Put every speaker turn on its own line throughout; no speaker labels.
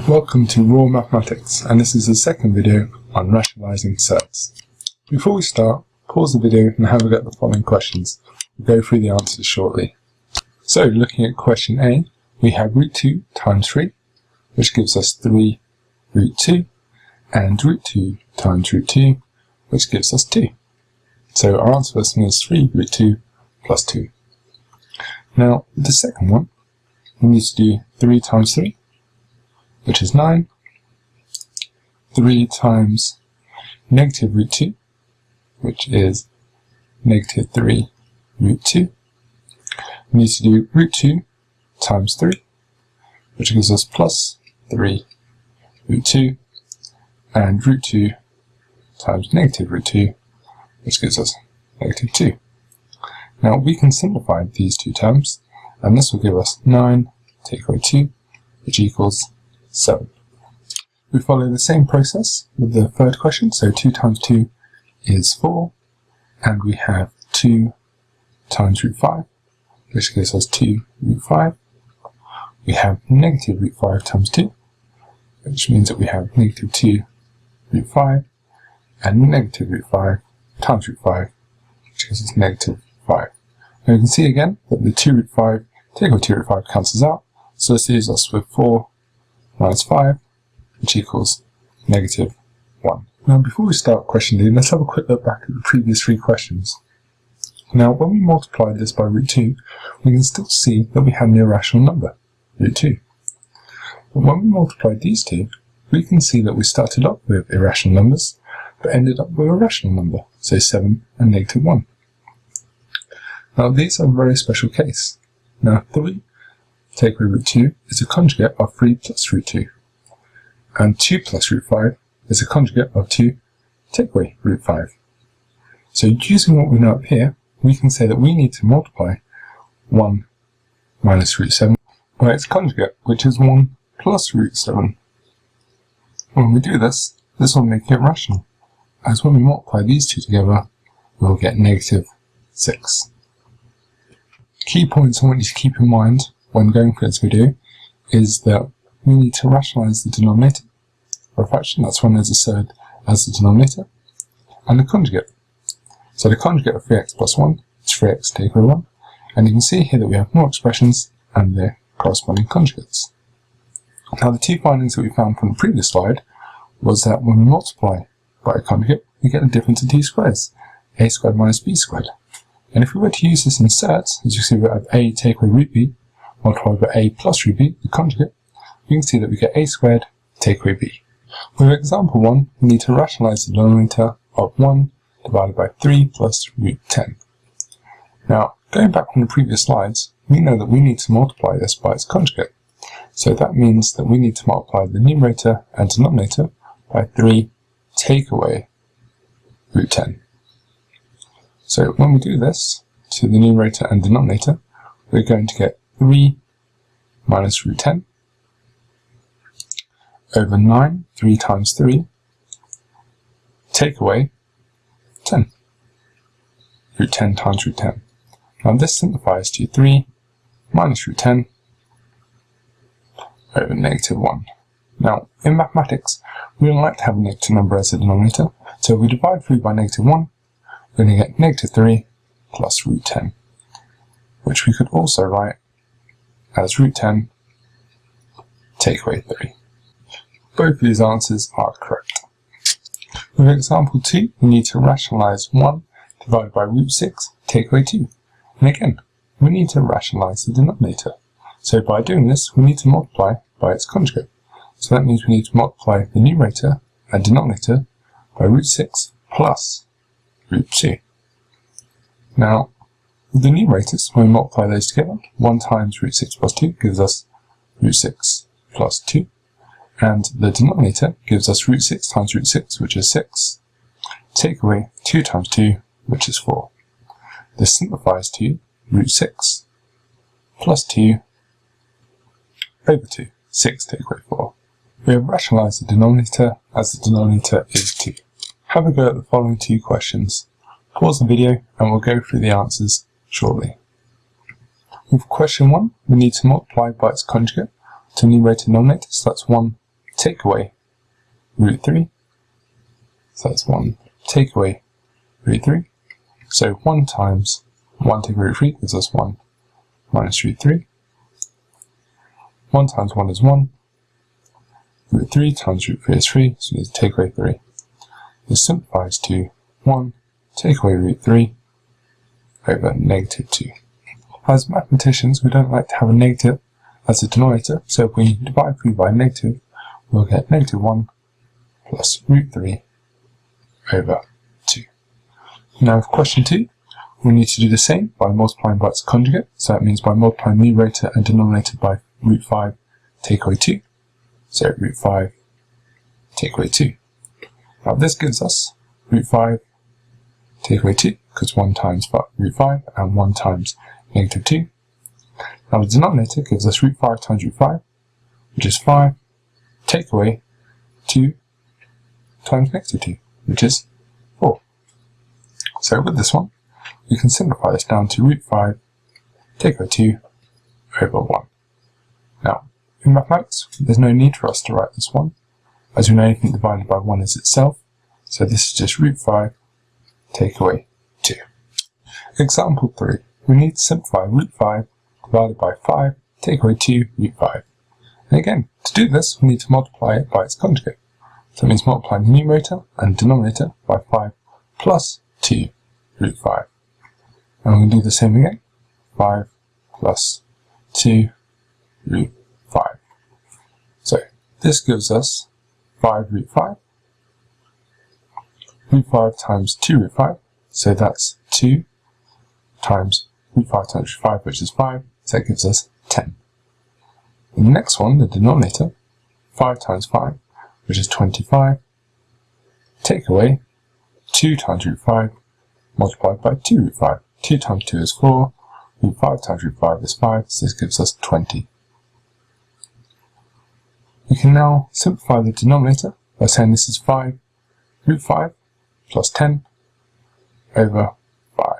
Welcome to Raw Mathematics, and this is the second video on Rationalising Surds. Before we start, pause the video and have a look at the following questions. We'll go through the answers shortly. So, looking at question A, we have root 2 times 3, which gives us 3 root 2, and root 2 times root 2, which gives us 2. So our answer for this one is 3 root 2 plus 2. Now, the second one, we need to do 3 times 3, which is 9, 3 times negative root 2, which is negative 3 root 2. We need to do root 2 times 3, which gives us plus 3 root 2, and root 2 times negative root 2, which gives us negative 2. Now we can simplify these two terms, and this will give us 9 take away 2, which equals 7. We follow the same process with the third question, so 2 times 2 is 4, and we have 2 times root 5, which gives us 2 root 5. We have negative root 5 times 2, which means that we have negative 2 root 5, and negative root 5 times root 5, which gives us negative 5. Now you can see again that the 2 root 5 take away 2 root 5 cancels out, so this leaves us with 4 minus 5, which equals negative 1. Now before we start question D, let's have a quick look back at the previous three questions. Now when we multiply this by root 2, we can still see that we have an irrational number, root 2. But when we multiply these two, we can see that we started off with irrational numbers, but ended up with a rational number, so 7 and negative 1. Now these are a very special case. Now 3 take away root 2 is a conjugate of 3 plus root 2, and 2 plus root 5 is a conjugate of 2 take away root 5. So using what we know up here, we can say that we need to multiply 1 minus root 7 by its conjugate, which is 1 plus root 7. When we do this, this will make it rational, as when we multiply these two together, we'll get negative 6. Key points I want you to keep in mind when going through this video is that we need to rationalise the denominator for a fraction, that's when there's a surd as the denominator, and the conjugate. So the conjugate of 3x plus 1 is 3x take away 1, and you can see here that we have more expressions and their corresponding conjugates. Now the two findings that we found from the previous slide was that when we multiply by a conjugate, we get a difference in two squares, a squared minus b squared. And if we were to use this in surds, as you see we have a take away root b multiplied by a plus root b, the conjugate, we can see that we get a squared take away b. With example 1, we need to rationalise the denominator of 1 divided by 3 plus root 10. Now, going back from the previous slides, we know that we need to multiply this by its conjugate. So that means that we need to multiply the numerator and denominator by 3 take away root 10. So when we do this to the numerator and denominator, we're going to get 3 minus root 10 over 9, 3 times 3, take away 10, root 10 times root 10. Now this simplifies to 3 minus root 10 over negative 1. Now, in mathematics, we don't like to have a negative number as a denominator, so if we divide through by negative 1, we're going to get negative 3 plus root 10, which we could also write as root 10 take away 3. Both of these answers are correct. With example 2, we need to rationalise 1 divided by root 6 take away 2. And again, we need to rationalise the denominator. So by doing this, we need to multiply by its conjugate. So that means we need to multiply the numerator and denominator by root 6 plus root 2. Now, with the numerators, when we multiply those together, 1 times root 6 plus 2 gives us root 6 plus 2. And the denominator gives us root 6 times root 6, which is 6. Take away 2 times 2, which is 4. This simplifies to root 6 plus 2 over 2. 6 take away 4. We have rationalised the denominator as the denominator is 2. Have a go at the following two questions. Pause the video and we'll go through the answers shortly. With question 1, we need to multiply by its conjugate to numerator and denominator, so that's 1 take away root 3. So that's 1 take away root 3. So 1 times 1 take away root 3 gives us 1 minus root 3. 1 times 1 is 1. Root 3 times root 3 is 3, so we need to take away 3. This simplifies to 1 take away root 3 over negative 2. As mathematicians, we don't like to have a negative as a denominator, so if we divide through by negative, we'll get negative 1 plus root 3 over 2. Now for question 2, we need to do the same by multiplying by its conjugate, so that means by multiplying numerator and denominator by root 5 take away 2. So root 5 take away 2. Now this gives us root 5 take away 2, because 1 times root 5 and 1 times negative 2. Now the denominator gives us root 5 times root 5, which is 5 take away 2 times negative 2, which is 4. So with this one, we can simplify this down to root 5 take away 2 over 1. Now, in mathematics, there's no need for us to write this one, as we know anything divided by 1 is itself, so this is just root 5 take away 2. Example 3. We need to simplify root 5 divided by 5 take away 2 root 5. And again, to do this, we need to multiply it by its conjugate. So it means multiplying the numerator and denominator by 5 plus 2 root 5. And we're going to do the same again. 5 plus 2 root 5. So this gives us 5 root 5. Root 5 times 2 root 5. So that's 2 times root 5 times root 5, which is 5. So that gives us 10. In the next one, the denominator, 5 times 5, which is 25. Take away 2 times root 5 multiplied by 2 root 5. 2 times 2 is 4. Root 5 times root 5 is 5, so this gives us 20. We can now simplify the denominator by saying this is 5 root 5 plus 10 over 5.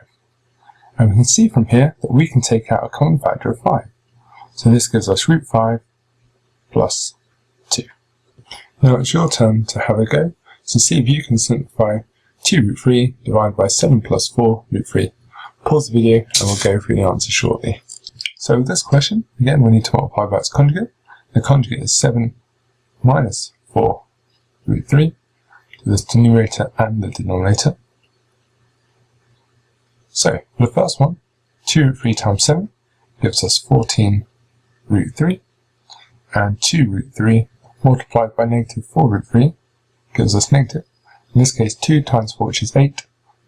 And we can see from here that we can take out a common factor of 5. So this gives us root 5 plus 2. Now it's your turn to have a go, so see if you can simplify 2 root 3 divided by 7 plus 4 root 3. Pause the video and we'll go through the answer shortly. So with this question, again we need to multiply by its conjugate. The conjugate is 7 minus 4 root 3 to the numerator and the denominator. So for the first one, 2 root 3 times 7 gives us 14 root 3, and 2 root 3 multiplied by negative 4 root 3 gives us negative. In this case 2 times 4, which is 8,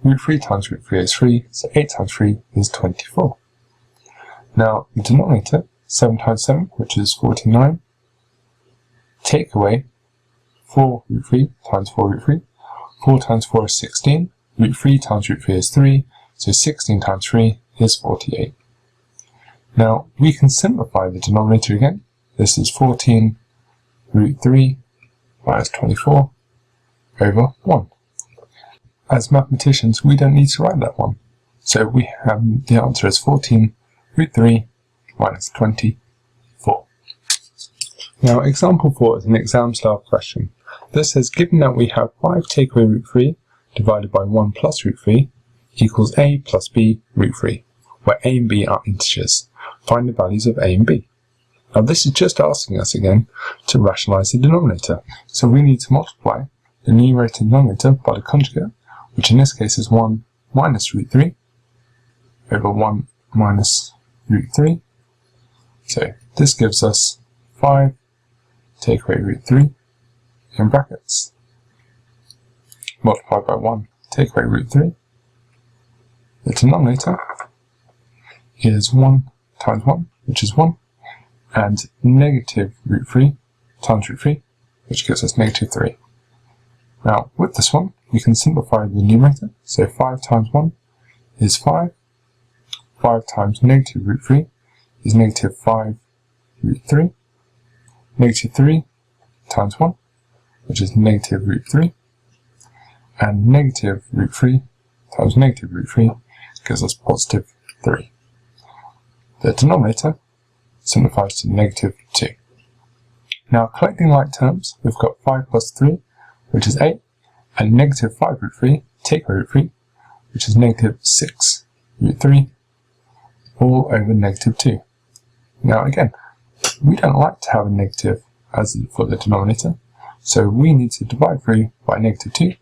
root 3 times root 3 is 3, so 8 times 3 is 24. Now the denominator, 7 times 7, which is 49, take away 4 root 3 times 4 root 3, 4 times 4 is 16, root 3 times root 3 is 3, so 16 times 3 is 48. Now we can simplify the denominator again. This is 14 root 3 minus 24 over 1. As mathematicians, we don't need to write that one. So we have the answer is 14 root 3 minus 24. Now example 4 is an exam style question. This says given that we have 5 take away root 3 divided by 1 plus root 3 equals a plus b root 3, where a and b are integers. Find the values of a and b. Now this is just asking us again to rationalize the denominator. So we need to multiply the numerator and denominator by the conjugate, which in this case is 1 minus root 3 over 1 minus root 3. So this gives us 5 take away root 3 in brackets multiplied by 1 take away root 3. The denominator is 1 times 1, which is 1, and negative root 3 times root 3, which gives us negative 3. Now, with this one, we can simplify the numerator, so 5 times 1 is 5, 5 times negative root 3 is negative 5 root 3, negative 3 times 1, which is negative root 3, and negative root 3 times negative root 3 gives us positive 3. The denominator simplifies to negative 2. Now, collecting like terms, we've got 5 plus 3, which is 8, and negative 5 root 3, take root 3, which is negative 6 root 3, all over negative 2. Now again, we don't like to have a negative as for the denominator, so we need to divide through by negative 2.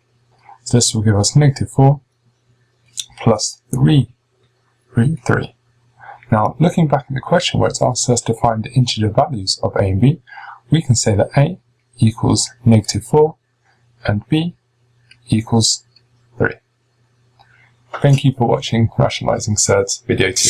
So this will give us negative 4 plus 3 root 3. Now, looking back at the question where it's asked us to find the integer values of a and b, we can say that a equals negative 4 and b equals 3. Thank you for watching Rationalising Surds video 2.